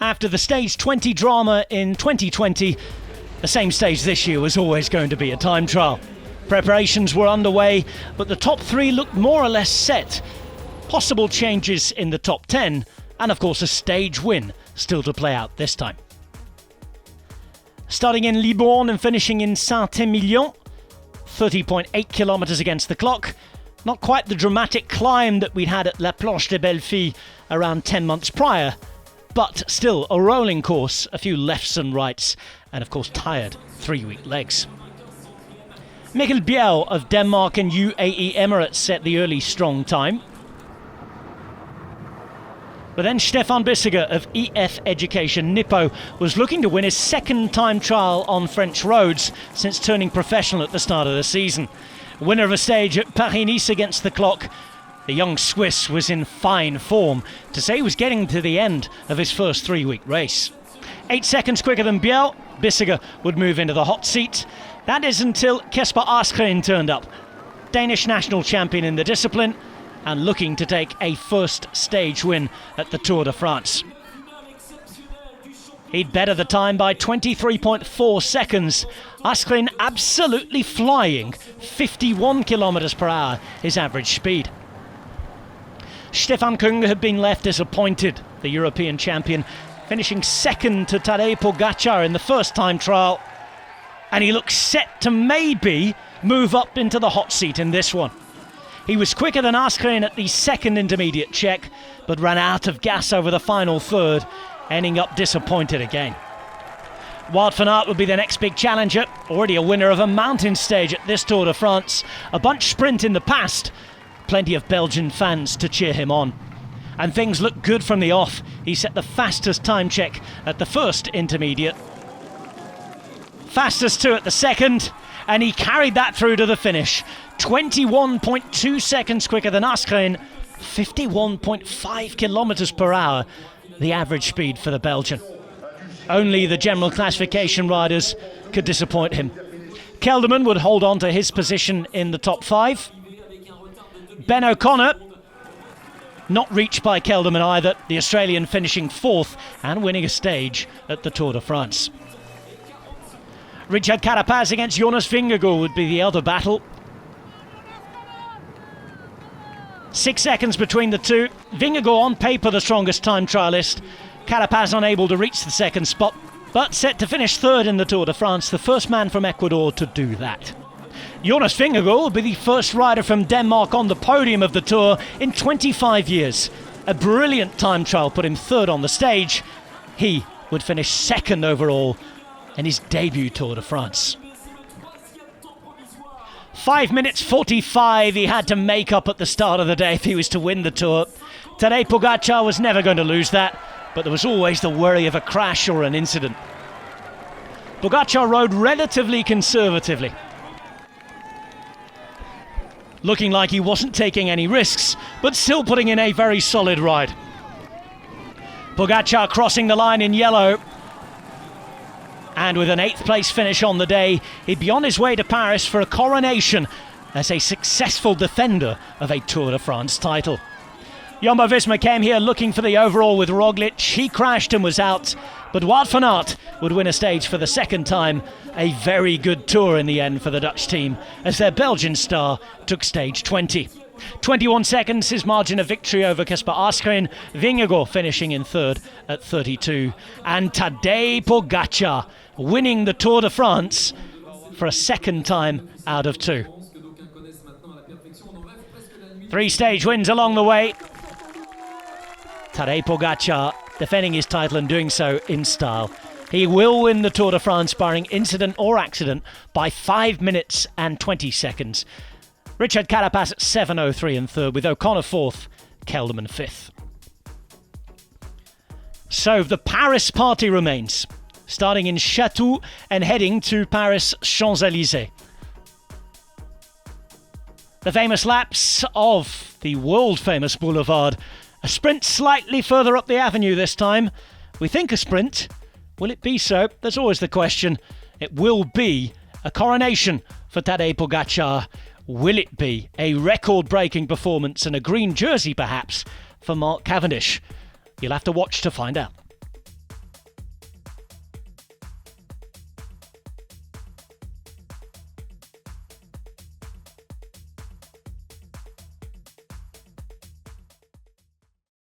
After the stage 20 drama in 2020, the same stage this year was always going to be a time trial. Preparations were underway, but the top three looked more or less set. Possible changes in the top 10, and of course a stage win still to play out this time. Starting in Libourne and finishing in Saint-Émilion, 30.8 kilometres against the clock. Not quite the dramatic climb that we'd had at La Planche des Belles Filles around 10 months prior, but still a rolling course, a few lefts and rights, and of course tired 3-week legs. Mikkel Bjerg of Denmark and UAE Emirates set the early strong time. But then Stefan Bisseger of EF Education Nippo was looking to win his second time trial on French roads since turning professional at the start of the season. Winner of a stage at Paris-Nice against the clock, the young Swiss was in fine form to say he was getting to the end of his first 3-week race. 8 seconds quicker than Bjerg, Bisseger would move into the hot seat. That is until Kasper Asgreen turned up, Danish national champion in the discipline and looking to take a first stage win at the Tour de France. He'd better the time by 23.4 seconds. Asgreen absolutely flying, 51 kilometers per hour, his average speed. Stefan Küng had been left disappointed, the European champion, finishing second to Tadej Pogačar in the first time trial. And he looks set to maybe move up into the hot seat in this one. He was quicker than Asgreen at the second intermediate check, but ran out of gas over the final third, ending up disappointed again. Wout van Aert would be the next big challenger, already a winner of a mountain stage at this Tour de France, a bunch sprint in the past, plenty of Belgian fans to cheer him on. And things look good from the off. He set the fastest time check at the first intermediate, fastest two at the second, and he carried that through to the finish. 21.2 seconds quicker than Asgreen, 51.5 kilometers per hour, the average speed for the Belgian. Only the general classification riders could disappoint him. Kelderman would hold on to his position in the top 5. Ben O'Connor, not reached by Kelderman either, the Australian finishing 4th and winning a stage at the Tour de France. Richard Carapaz against Jonas Vingegaard would be the other battle. 6 seconds between the two. Vingegaard on paper the strongest time trialist. Carapaz unable to reach the second spot, but set to finish 3rd in the Tour de France, the first man from Ecuador to do that. Jonas Vingegaard will be the first rider from Denmark on the podium of the Tour in 25 years. A brilliant time trial put him 3rd on the stage. He would finish 2nd overall in his debut Tour de France. 5 minutes 45 he had to make up at the start of the day if he was to win the Tour. Tadej Pogačar was never going to lose that, but there was always the worry of a crash or an incident. Pogačar rode relatively conservatively, looking like he wasn't taking any risks, but still putting in a very solid ride. Pogačar crossing the line in yellow, and with an 8th place finish on the day, he'd be on his way to Paris for a coronation as a successful defender of a Tour de France title. Jumbo-Visma came here looking for the overall with Roglic. He crashed and was out, but Wout van Aert would win a stage for the second time. A very good tour in the end for the Dutch team as their Belgian star took stage 20. 21 seconds his margin of victory over Kasper Asgreen, Vingegaard finishing in 3rd at 32, and Tadej Pogačar winning the Tour de France for a second time out of 2. 3 stage wins along the way. Tadej Pogačar defending his title and doing so in style. He will win the Tour de France barring incident or accident by 5 minutes and 20 seconds. Richard Carapaz at 7.03 in 3rd, with O'Connor 4th, Kelderman 5th. So the Paris party remains, starting in Chatou and heading to Paris Champs-Élysées. The famous laps of the world-famous boulevard. A sprint slightly further up the avenue this time. We think a sprint. Will it be so? There's always the question. It will be a coronation for Tadej Pogačar. Will it be a record-breaking performance and a green jersey, perhaps, for Mark Cavendish? You'll have to watch to find out.